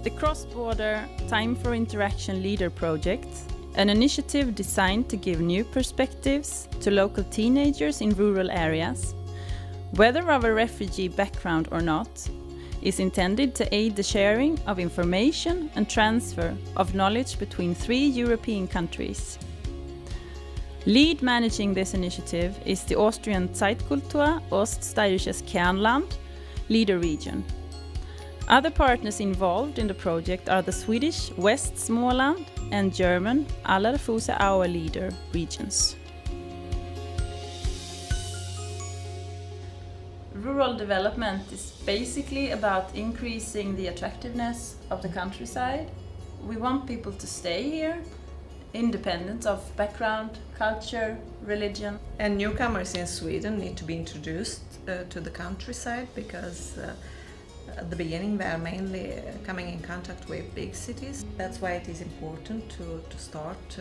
The cross-border Time for Interaction Leader project, an initiative designed to give new perspectives to local teenagers in rural areas, whether of a refugee background or not, is intended to aid the sharing of information and transfer of knowledge between 3 European countries. Lead managing this initiative is the Austrian Zeitkultur Oststeirisches Kernland leader region. Other partners involved in the project are the Swedish West Småland and German Allerfuse Aue leader regions. Rural development is basically about increasing the attractiveness of the countryside. We want people to stay here, independent of background, culture, religion. And newcomers in Sweden need to be introduced to the countryside because at the beginning they are mainly coming in contact with big cities. That's why it is important to start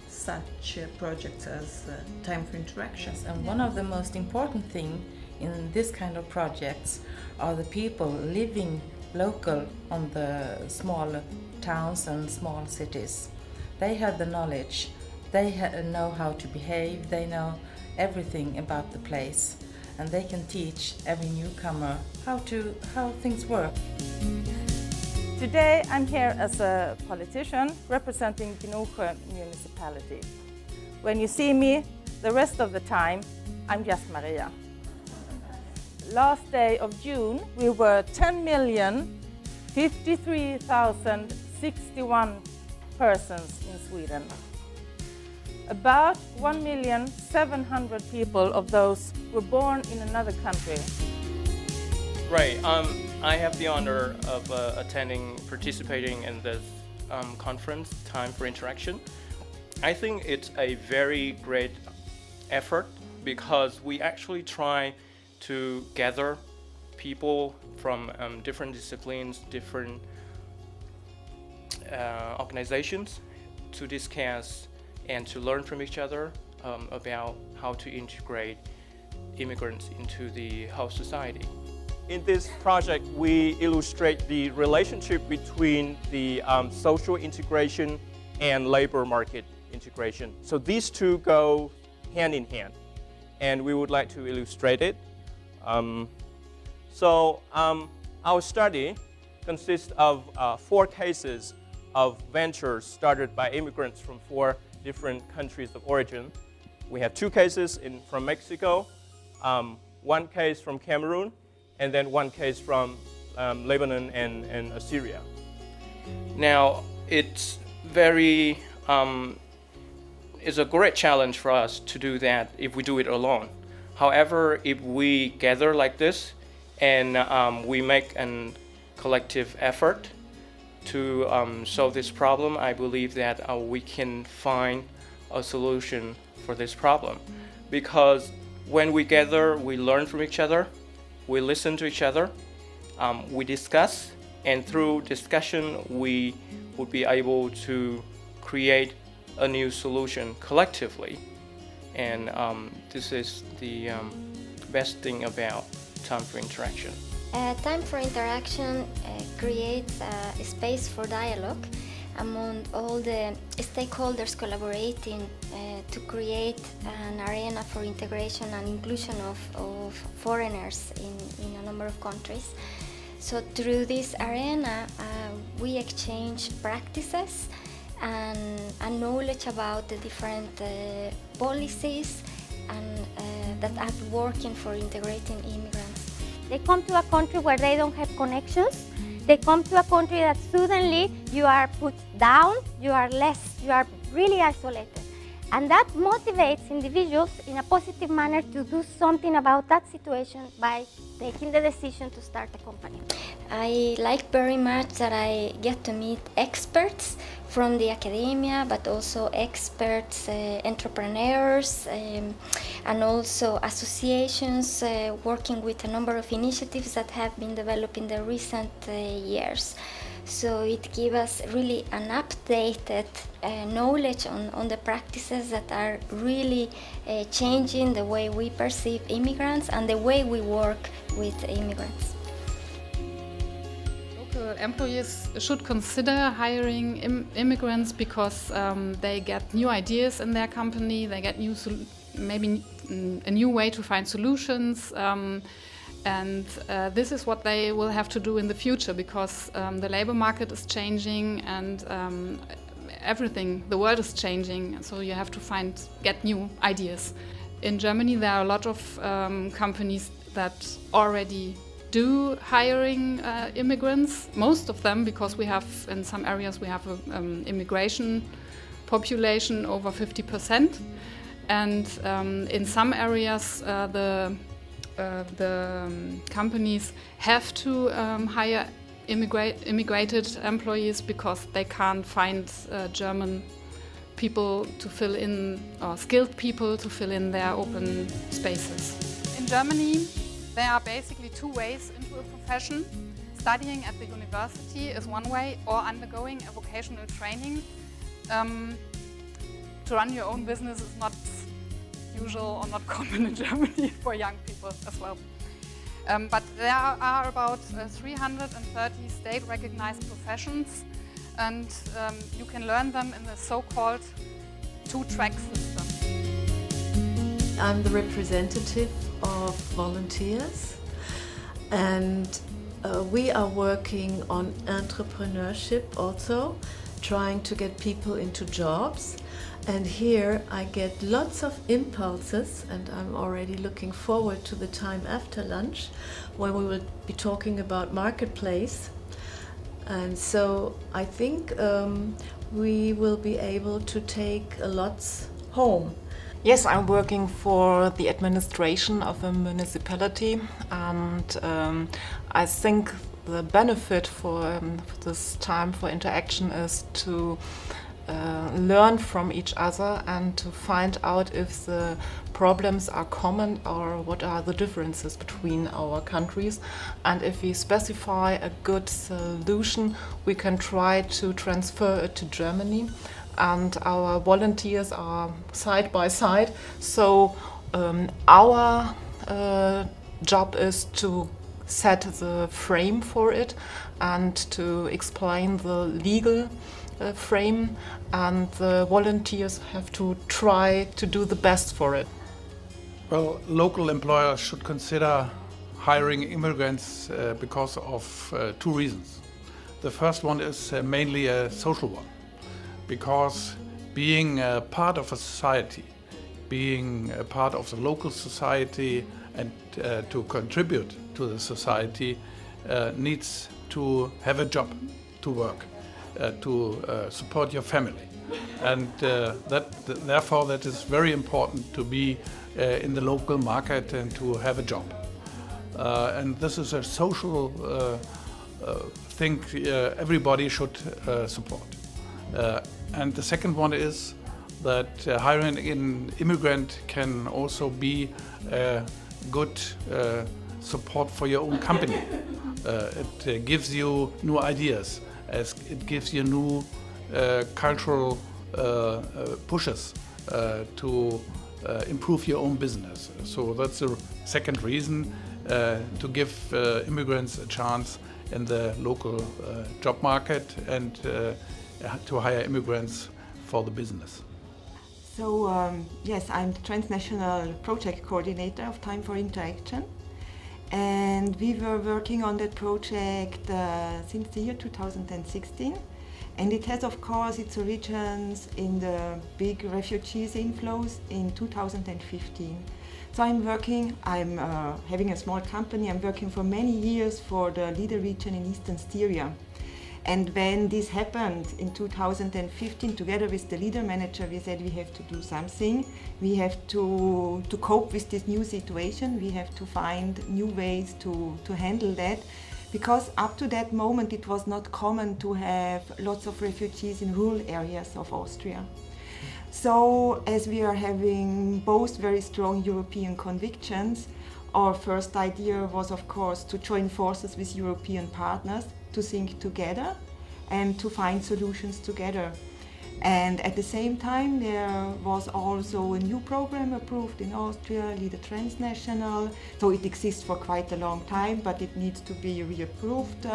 such projects as Time for Interaction. Yes, and one of the most important things in this kind of projects are the people living local on the small towns and small cities. They have the knowledge, they know how to behave, they know everything about the place, and they can teach every newcomer how things work. Today I'm here as a politician representing Gnosjö municipality. When you see me, the rest of the time, I'm just Maria. Last day of June, we were 10,053,061 persons in Sweden. About 1,700,000 people of those were born in another country. Right. I have the honor of participating in this conference, Time for Interaction. I think it's a very great effort because we actually try to gather people from different disciplines, different organizations to discuss and to learn from each other about how to integrate immigrants into the whole society. In this project, we illustrate the relationship between the social integration and labor market integration. So these two go hand in hand, and we would like to illustrate it. Our study consists of 4 cases of ventures started by immigrants from 4 different countries of origin. We have 2 cases from Mexico, 1 case from Cameroon, and then 1 case from Lebanon and Syria. Now, it's a great challenge for us to do that if we do it alone. However, if we gather like this and we make a collective effort to solve this problem, I believe that we can find a solution for this problem. Because when we gather, we learn from each other, we listen to each other, we discuss, and through discussion we would be able to create a new solution collectively. And this is the best thing about Time for Interaction. Time for Interaction creates a space for dialogue among all the stakeholders collaborating to create an arena for integration and inclusion of foreigners in a number of countries. So through this arena, we exchange practices and knowledge about the different policies and that are working for integrating immigrants. They come to a country where they don't have connections. They come to a country that suddenly you are put down, you are really isolated. And that motivates individuals in a positive manner to do something about that situation by taking the decision to start a company. I like very much that I get to meet experts from the academia, but also experts, entrepreneurs, and also associations working with a number of initiatives that have been developed in the recent years. So it gives us really an updated knowledge on the practices that are really changing the way we perceive immigrants and the way we work with immigrants. local employees should consider hiring immigrants because they get new ideas in their company, they get maybe a new way to find solutions, and this is what they will have to do in the future because the labor market is changing and everything, the world is changing, so you have to get new ideas. In Germany there are a lot of companies that already do hiring immigrants, most of them, because we have, in some areas, we have an immigration population over 50%. And in some areas, the companies have to hire immigrated employees because they can't find German people to fill in, or skilled people to fill in their open spaces. In Germany, there are basically two ways into a profession. Studying at the university is one way, or undergoing a vocational training. To run your own business is not usual or not common in Germany for young people as well. But there are about 330 state-recognized professions, and you can learn them in the so-called two-track system. I'm the representative of volunteers, and we are working on entrepreneurship also, trying to get people into jobs. And here I get lots of impulses, and I'm already looking forward to the time after lunch when we will be talking about marketplace. And so I think we will be able to take lots home. Yes, I'm working for the administration of a municipality, and I think the benefit for this time for interaction is to learn from each other and to find out if the problems are common or what are the differences between our countries. And if we specify a good solution, we can try to transfer it to Germany. And our volunteers are side by side. So our job is to set the frame for it and to explain the legal frame, and the volunteers have to try to do the best for it. Well, local employers should consider hiring immigrants because of two reasons. The first one is mainly a social one, because being a part of a society, being a part of the local society and to contribute to the society needs to have a job, to work, to support your family. And therefore that is very important to be in the local market and to have a job. And this is a social thing everybody should support. And the second one is that hiring an immigrant can also be good support for your own company. It gives you new ideas, as it gives you new cultural pushes to improve your own business. So that's the second reason to give immigrants a chance in the local job market and to hire immigrants for the business. So yes, I'm the transnational project coordinator of Time for Interaction, and we were working on that project since the year 2016, and it has of course its origins in the big refugees inflows in 2015. So I'm having a small company. I'm working for many years for the leader region in Eastern Styria. And when this happened in 2015, together with the leader manager, we said we have to do something. We have to cope with this new situation. We have to find new ways to handle that. Because up to that moment, it was not common to have lots of refugees in rural areas of Austria. So as we are having both very strong European convictions, our first idea was, of course, to join forces with European partners, to think together and to find solutions together. And at the same time, there was also a new program approved in Austria, Leader Transnational. So it exists for quite a long time, but it needs to be reapproved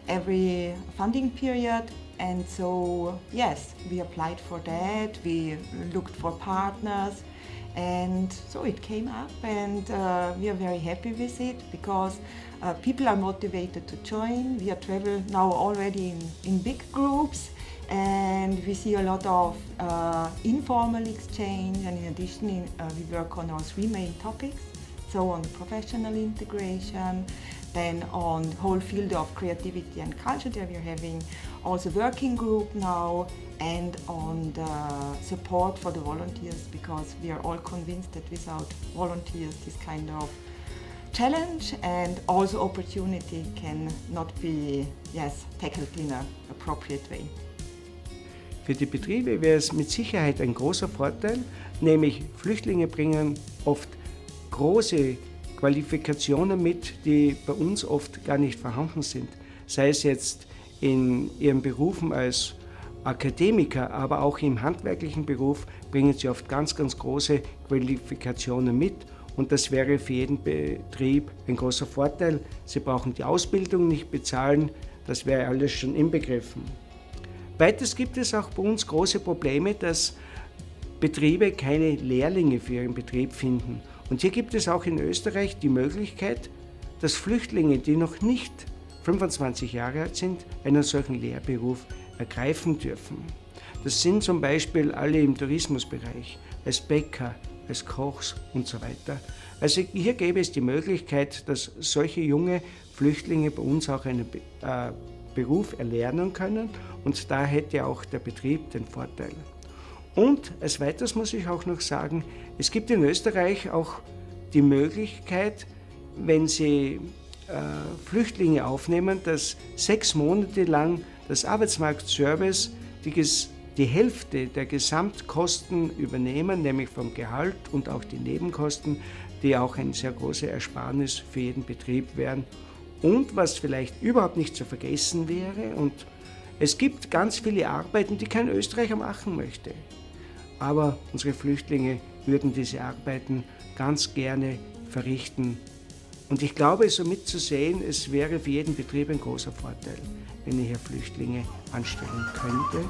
every funding period. And so, yes, we applied for that, we looked for partners, and so it came up, and we are very happy with it because people are motivated to join. We are travel now already in big groups, and we see a lot of informal exchange, and in addition we work on our 3 main topics. So on the professional integration, then on the whole field of creativity and culture, there we're having also working group now, and on the support for the volunteers, because we are all convinced that without volunteers this kind of challenge and also opportunity can not be tackled in an appropriate way. Für die Betriebe wäre es mit Sicherheit ein großer Vorteil, nämlich Flüchtlinge bringen oft große Qualifikationen mit, die bei uns oft gar nicht vorhanden sind. Sei es jetzt in ihren Berufen als Akademiker, aber auch im handwerklichen Beruf bringen sie oft ganz, ganz große Qualifikationen mit. Und das wäre für jeden Betrieb ein großer Vorteil. Sie brauchen die Ausbildung nicht bezahlen, das wäre alles schon inbegriffen. Weiters gibt es auch bei uns große Probleme, dass Betriebe keine Lehrlinge für ihren Betrieb finden. Und hier gibt es auch in Österreich die Möglichkeit, dass Flüchtlinge, die noch nicht 25 Jahre alt sind, einen solchen Lehrberuf ergreifen dürfen. Das sind zum Beispiel alle im Tourismusbereich, als Bäcker, als Kochs und so weiter. Also hier gäbe es die Möglichkeit, dass solche junge Flüchtlinge bei uns auch einen Beruf erlernen können, und da hätte auch der Betrieb den Vorteil. Und als weiteres muss ich auch noch sagen, es gibt in Österreich auch die Möglichkeit, wenn Sie Flüchtlinge aufnehmen, dass 6 Monate lang das Arbeitsmarktservice die Hälfte der Gesamtkosten übernehmen, nämlich vom Gehalt und auch die Nebenkosten, die auch eine sehr große Ersparnis für jeden Betrieb wären. Und was vielleicht überhaupt nicht zu vergessen wäre, und es gibt ganz viele Arbeiten, die kein Österreicher machen möchte. Aber unsere Flüchtlinge würden diese Arbeiten ganz gerne verrichten. Und ich glaube, somit zu sehen, es wäre für jeden Betrieb ein großer Vorteil, wenn er hier Flüchtlinge anstellen könnte.